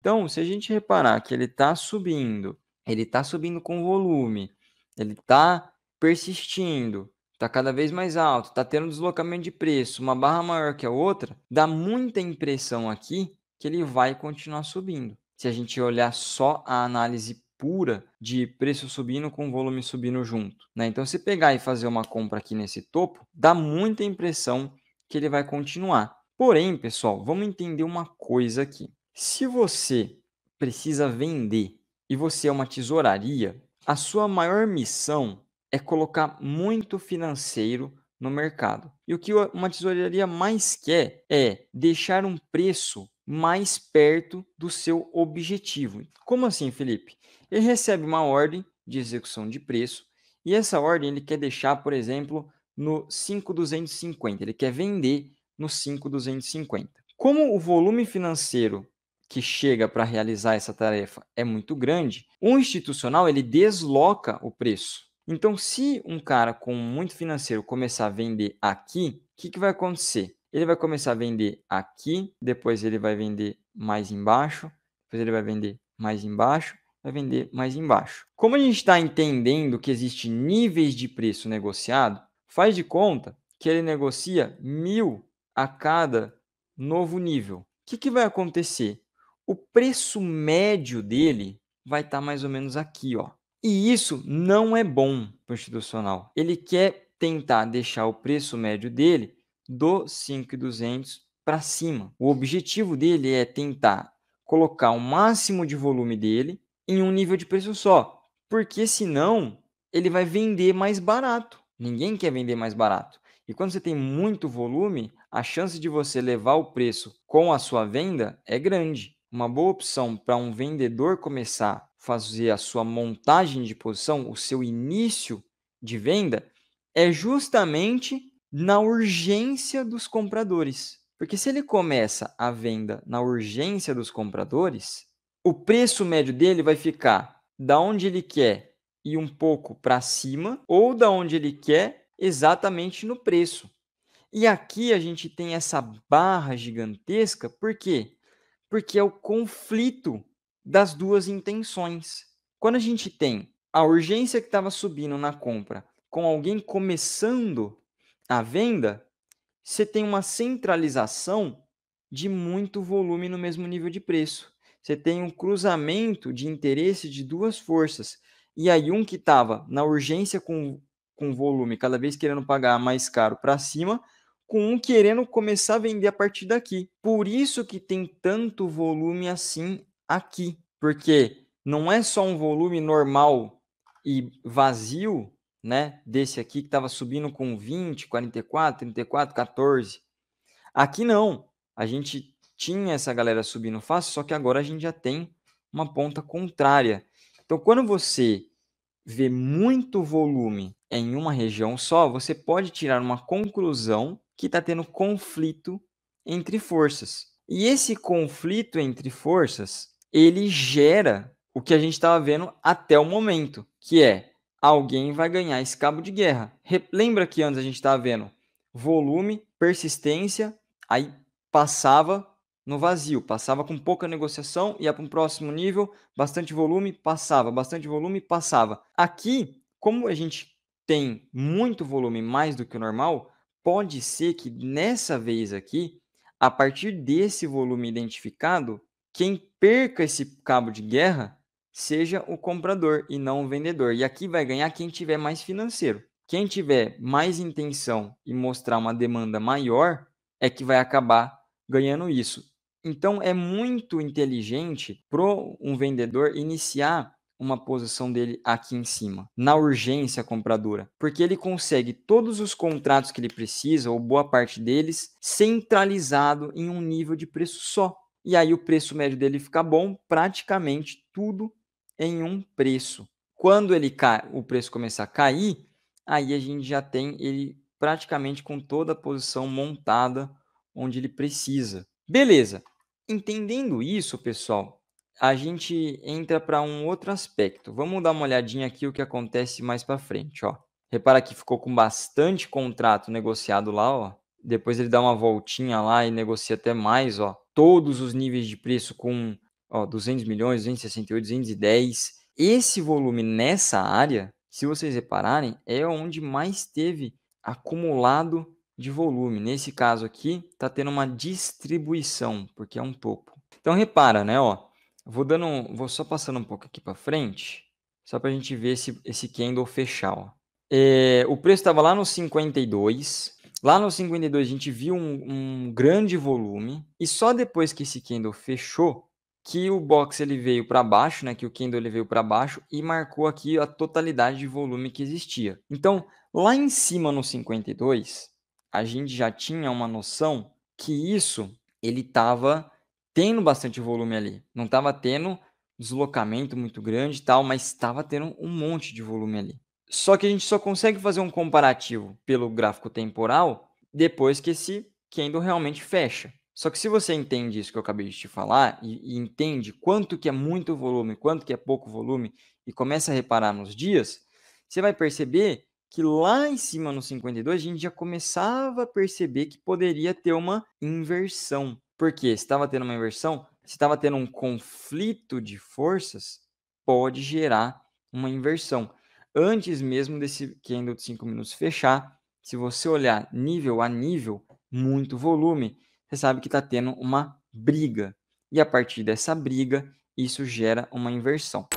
Então, se a gente reparar que ele está subindo com volume, ele está persistindo, está cada vez mais alto, está tendo deslocamento de preço, uma barra maior que a outra, dá muita impressão aqui que ele vai continuar subindo. Se a gente olhar só a análise pura de preço subindo com volume subindo junto, né? Então, se pegar e fazer uma compra aqui nesse topo, dá muita impressão que ele vai continuar. Porém, pessoal, vamos entender uma coisa aqui. Se você precisa vender e você é uma tesouraria, a sua maior missão é colocar muito financeiro no mercado. E o que uma tesouraria mais quer é deixar um preço mais perto do seu objetivo. Como assim, Felipe? Ele recebe uma ordem de execução de preço e essa ordem ele quer deixar, por exemplo, no 5.250. Ele quer vender no 5.250. Como o volume financeiro que chega para realizar essa tarefa é muito grande, o institucional ele desloca o preço. Então, se um cara com muito financeiro começar a vender aqui, o que vai acontecer? Ele vai começar a vender aqui, depois ele vai vender mais embaixo, depois ele vai vender mais embaixo, vai vender mais embaixo. Como a gente está entendendo que existe níveis de preço negociado, faz de conta que ele negocia 1.000 a cada novo nível. O que vai acontecer? O preço médio dele vai estar mais ou menos aqui, ó. E isso não é bom para o institucional. Ele quer tentar deixar o preço médio dele do 5.200 para cima. O objetivo dele é tentar colocar o máximo de volume dele em um nível de preço só, porque senão ele vai vender mais barato. Ninguém quer vender mais barato. E quando você tem muito volume, a chance de você levar o preço com a sua venda é grande. Uma boa opção para um vendedor começar a fazer a sua montagem de posição, o seu início de venda, é justamente na urgência dos compradores. Porque se ele começa a venda na urgência dos compradores, o preço médio dele vai ficar da onde ele quer e um pouco para cima, ou da onde ele quer exatamente no preço. E aqui a gente tem essa barra gigantesca, por quê? Porque é o conflito das duas intenções. Quando a gente tem a urgência que estava subindo na compra com alguém começando a venda, você tem uma centralização de muito volume no mesmo nível de preço. Você tem um cruzamento de interesse de duas forças. E aí um que estava na urgência com volume, cada vez querendo pagar mais caro para cima, com um querendo começar a vender a partir daqui. Por isso que tem tanto volume assim aqui. Porque não é só um volume normal e vazio, né, desse aqui que estava subindo com 20, 44, 34, 14. Aqui não. A gente tinha essa galera subindo fácil, só que agora a gente já tem uma ponta contrária. Então, quando você vê muito volume em uma região só, você pode tirar uma conclusão que está tendo conflito entre forças. E esse conflito entre forças, ele gera o que a gente estava vendo até o momento, que é alguém vai ganhar esse cabo de guerra. Lembra que antes a gente estava vendo volume, persistência, aí passava no vazio, passava com pouca negociação, ia para um próximo nível, bastante volume, passava, bastante volume, passava. Aqui, como a gente tem muito volume mais do que o normal, pode ser que nessa vez aqui, a partir desse volume identificado, quem perca esse cabo de guerra seja o comprador e não o vendedor. E aqui vai ganhar quem tiver mais financeiro. Quem tiver mais intenção e mostrar uma demanda maior é que vai acabar ganhando isso. Então, é muito inteligente para um vendedor iniciar uma posição dele aqui em cima, na urgência compradora, porque ele consegue todos os contratos que ele precisa, ou boa parte deles, centralizado em um nível de preço só. E aí o preço médio dele fica bom, praticamente tudo em um preço. Quando o preço começar a cair, aí a gente já tem ele praticamente com toda a posição montada onde ele precisa. Beleza. Entendendo isso, pessoal, a gente entra para um outro aspecto. Vamos dar uma olhadinha aqui o que acontece mais para frente, ó. Repara que ficou com bastante contrato negociado lá, ó. Depois ele dá uma voltinha lá e negocia até mais, ó. Todos os níveis de preço com ó, 200 milhões, 268, 210. Esse volume nessa área, se vocês repararem, é onde mais teve acumulado de volume. Nesse caso aqui, está tendo uma distribuição, porque é um topo. Então repara, né, ó, vou só passando um pouco aqui para frente, só para a gente ver esse candle fechar, ó. O preço estava lá no 52. Lá no 52 a gente viu um grande volume e só depois que esse candle fechou que o box ele veio para baixo, né, que o candle ele veio para baixo e marcou aqui a totalidade de volume que existia. Então, lá em cima no 52, a gente já tinha uma noção que isso ele estava tendo bastante volume ali. Não estava tendo deslocamento muito grande e tal, mas estava tendo um monte de volume ali. Só que a gente só consegue fazer um comparativo pelo gráfico temporal depois que esse candle realmente fecha. Só que se você entende isso que eu acabei de te falar e entende quanto que é muito volume, quanto que é pouco volume e começa a reparar nos dias, você vai perceber que lá em cima no 52 a gente já começava a perceber que poderia ter uma inversão. Por quê? Se estava tendo uma inversão, se estava tendo um conflito de forças, pode gerar uma inversão. Antes mesmo desse candle de 5 minutos fechar, se você olhar nível a nível, muito volume, você sabe que está tendo uma briga. E a partir dessa briga, isso gera uma inversão.